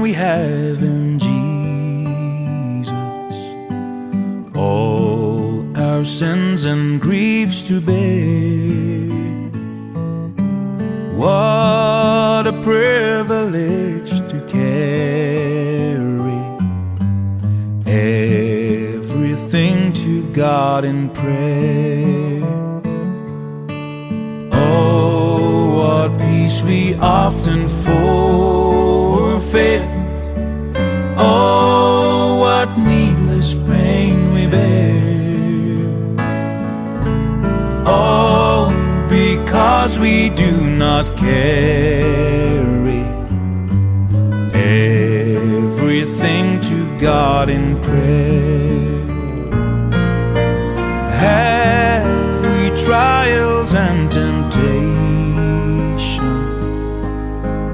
we have in Jesus all our sins and griefs to bear. What a privilege to carry everything to God in prayer. Oh, what peace we often forfeit. Oh, what needless pain we bear. All because we do not care